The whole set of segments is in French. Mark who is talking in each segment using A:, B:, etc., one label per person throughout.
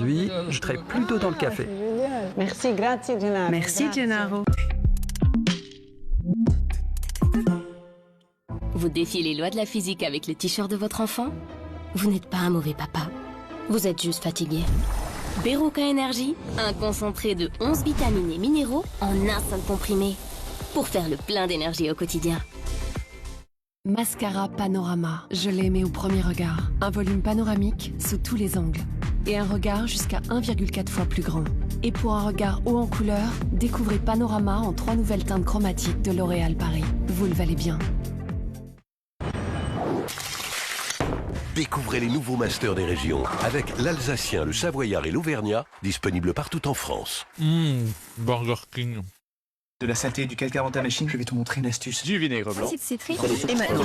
A: aujourd'hui, je mettrai plus d'eau dans le café.
B: Merci, grazie Gennaro.
C: Merci Gennaro.
D: Vous défiez les lois de la physique avec le t-shirt de votre enfant? Vous n'êtes pas un mauvais papa. Vous êtes juste fatigué. Beruka Energy, un concentré de 11 vitamines et minéraux en un seul comprimé. Pour faire le plein d'énergie au quotidien.
C: Mascara Panorama. Je l'ai aimé au premier regard. Un volume panoramique sous tous les angles. Et un regard jusqu'à 1,4 fois plus grand. Et pour un regard haut en couleur, découvrez Panorama en 3 nouvelles teintes chromatiques de L'Oréal Paris. Vous le valez bien.
E: Découvrez les nouveaux masters des régions avec l'Alsacien, le Savoyard et l'Auvergnat, disponibles partout en France.
F: Burger King.
G: De la saleté, du calcaire dans ta machine, je vais te montrer une astuce.
F: Du vinaigre blanc.
C: Et maintenant,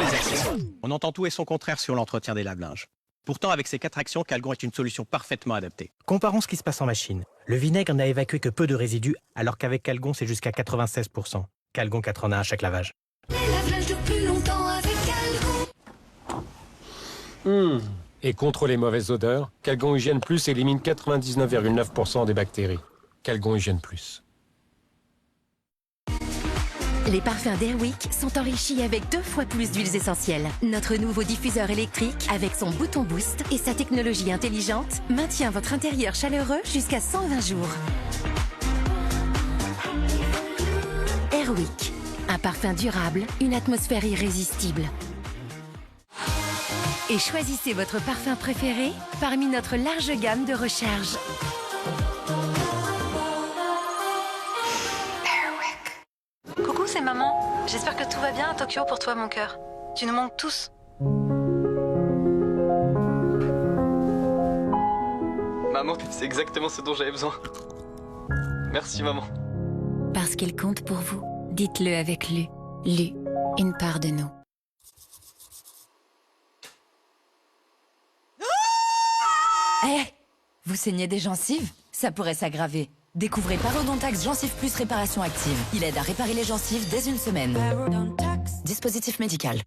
H: On entend tout et son contraire sur l'entretien des lave-linges. Pourtant, avec ces 4 actions, Calgon est une solution parfaitement adaptée.
G: Comparons ce qui se passe en machine. Le vinaigre n'a évacué que peu de résidus, alors qu'avec Calgon, c'est jusqu'à 96%. Calgon 4 en 1 à chaque lavage.
I: Les lave-linges durent plus longtemps avec Calgon.
J: Et contre les mauvaises odeurs, Calgon Hygiène Plus élimine 99,9% des bactéries. Calgon Hygiène Plus.
K: Les parfums d'Airwick sont enrichis avec 2 fois plus d'huiles essentielles. Notre nouveau diffuseur électrique, avec son bouton boost et sa technologie intelligente, maintient votre intérieur chaleureux jusqu'à 120 jours. Airwick, un parfum durable, une atmosphère irrésistible. Et choisissez votre parfum préféré parmi notre large gamme de recharge.
L: Coucou, c'est maman. J'espère que tout va bien à Tokyo pour toi, mon cœur. Tu nous manques tous.
M: Maman, c'est exactement ce dont j'avais besoin. Merci, maman.
K: Parce qu'il compte pour vous, dites-le avec Lu. Lu, une part de nous.
N: Vous saignez des gencives? Ça pourrait s'aggraver. Découvrez Parodontax Gencive Plus Réparation Active. Il aide à réparer les gencives dès une semaine. Dispositif médical.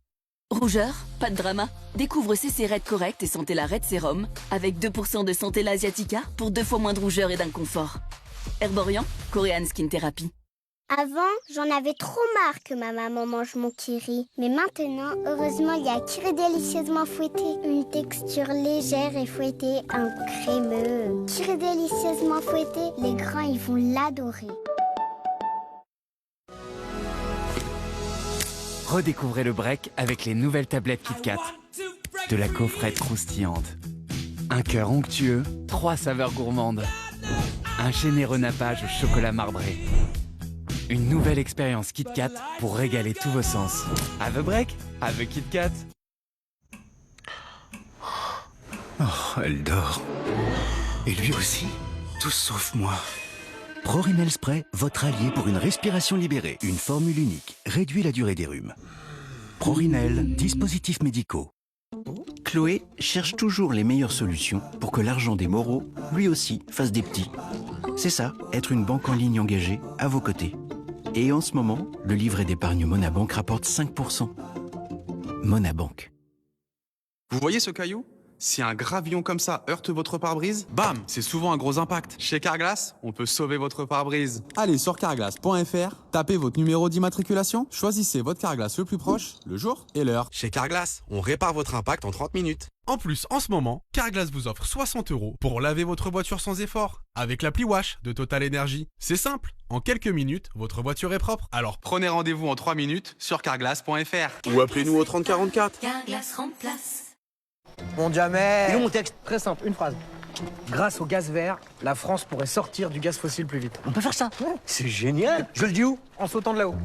D: Rougeur? Pas de drama. Découvre CC Red Correct et Santella Red Serum avec 2% de Santella Asiatica pour 2 fois moins de rougeur et d'inconfort. Herborian, Korean Skin Therapy.
O: Avant, j'en avais trop marre que ma maman mange mon kiri. Mais maintenant, heureusement, il y a Kiri délicieusement fouetté. Une texture légère et fouettée, un crémeux. Kiri délicieusement fouetté, les grands, ils vont l'adorer.
P: Redécouvrez le break avec les nouvelles tablettes KitKat. De la gaufrette croustillante. Un cœur onctueux, 3 saveurs gourmandes. Un généreux nappage au chocolat marbré. Une nouvelle expérience KitKat pour régaler tous vos sens. Have a break avec KitKat.
Q: Oh, elle dort. Et lui aussi, tout sauf moi. Prorinel Spray, votre allié pour une respiration libérée. Une formule unique, réduit la durée des rhumes. Prorinel, dispositifs médicaux. Chloé cherche toujours les meilleures solutions pour que l'argent des moraux, lui aussi, fasse des petits. C'est ça, être une banque en ligne engagée à vos côtés. Et en ce moment, le livret d'épargne Monabank rapporte 5%. Monabank.
R: Vous voyez ce caillou? Si un gravillon comme ça heurte votre pare-brise, bam, c'est souvent un gros impact. Chez Carglass, on peut sauver votre pare-brise. Allez sur carglass.fr, tapez votre numéro d'immatriculation, choisissez votre Carglass le plus proche, le jour et l'heure.
S: Chez Carglass, on répare votre impact en 30 minutes.
T: En plus, en ce moment, Carglass vous offre 60 € pour laver votre voiture sans effort, avec l'appli Wash de Total Energy. C'est simple, en quelques minutes, votre voiture est propre.
R: Alors prenez rendez-vous en 3 minutes sur carglass.fr.
S: Ou appelez-nous au 3044.
I: Carglass remplace.
U: Mon Jamel.
V: Et mon texte, très simple, une phrase. Grâce au gaz vert, la France pourrait sortir du gaz fossile plus vite.
U: On peut faire ça?
V: Ouais. C'est génial. Je le dis où? En sautant de là-haut.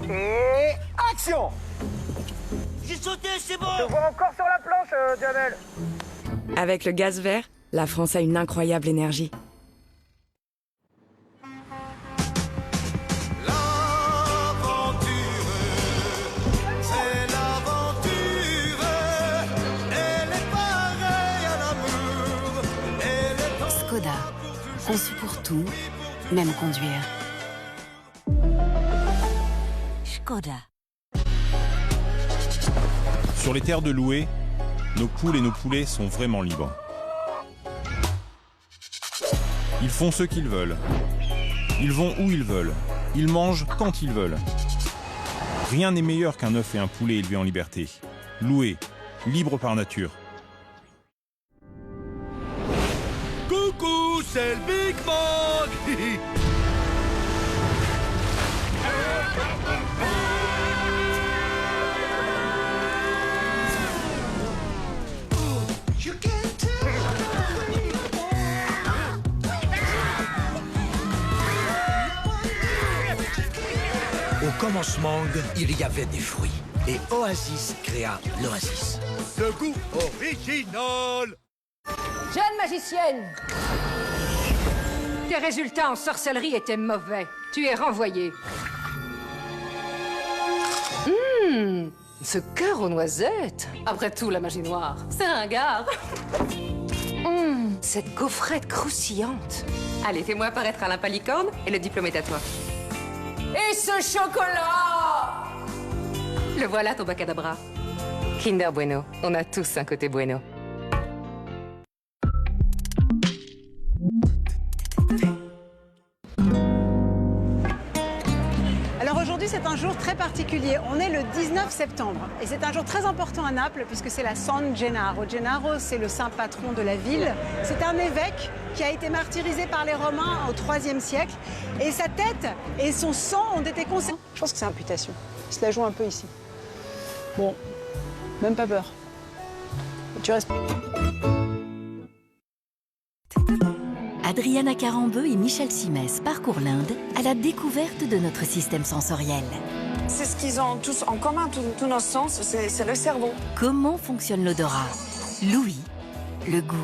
V: Et action!
W: J'ai sauté, c'est bon!
V: Je te vois encore sur la planche, Jamel.
N: Avec le gaz vert, la France a une incroyable énergie.
C: Skoda. Conçu pour tout, même conduire.
I: Skoda.
F: Sur les terres de Loué, nos poules et nos poulets sont vraiment libres.
A: Ils font ce qu'ils veulent. Ils vont où ils veulent. Ils mangent quand ils veulent. Rien n'est meilleur qu'un œuf et un poulet élevés en liberté. Loués, libres par nature.
W: Coucou, c'est le Big Bang.
B: Au commencement, il y avait des fruits. Et Oasis créa l'Oasis.
W: Le goût original.
E: Jeune magicienne, tes résultats en sorcellerie étaient mauvais. Tu es renvoyée. Ce cœur aux noisettes. Après tout, la magie noire, c'est ringard. Cette gaufrette croustillante. Allez, fais-moi apparaître Alain Palicorne et le diplôme est à toi. Et ce chocolat! Le voilà, ton bacadabra. Kinder Bueno. On a tous un côté bueno.
X: Alors aujourd'hui, c'est un jour très particulier. On est le 19 septembre et c'est un jour très important à Naples puisque c'est la San Gennaro. Gennaro, c'est le saint patron de la ville. C'est un évêque qui a été martyrisé par les Romains au IIIe siècle. Et sa tête et son sang ont été conservés. Je pense que c'est imputation. Il se la joue un peu ici. Bon, même pas peur. Tu restes...
K: Adriana Carambeu et Michel Simès parcourent l'Inde à la découverte de notre système sensoriel.
Y: C'est ce qu'ils ont tous en commun, tous nos sens, c'est le cerveau.
K: Comment fonctionne l'odorat, l'ouïe, le goût,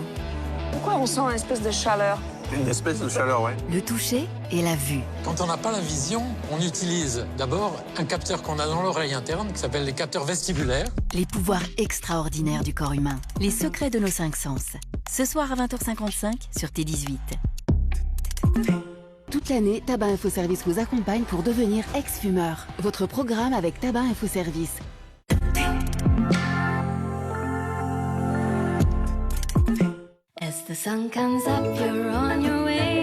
Y: Pourquoi on sent une espèce de chaleur?
S: Une espèce de chaleur, ouais.
K: le toucher et la vue.
Z: Quand on n'a pas la vision, on utilise d'abord un capteur qu'on a dans l'oreille interne qui s'appelle les capteurs vestibulaires.
K: Les pouvoirs extraordinaires du corps humain. Les secrets de nos 5 sens. Ce soir à 20h55 sur T18.
C: Toute l'année, Tabac Info Service vous accompagne pour devenir ex-fumeur. Votre programme avec Tabac Info Service.
I: As the sun comes up, you're on your way.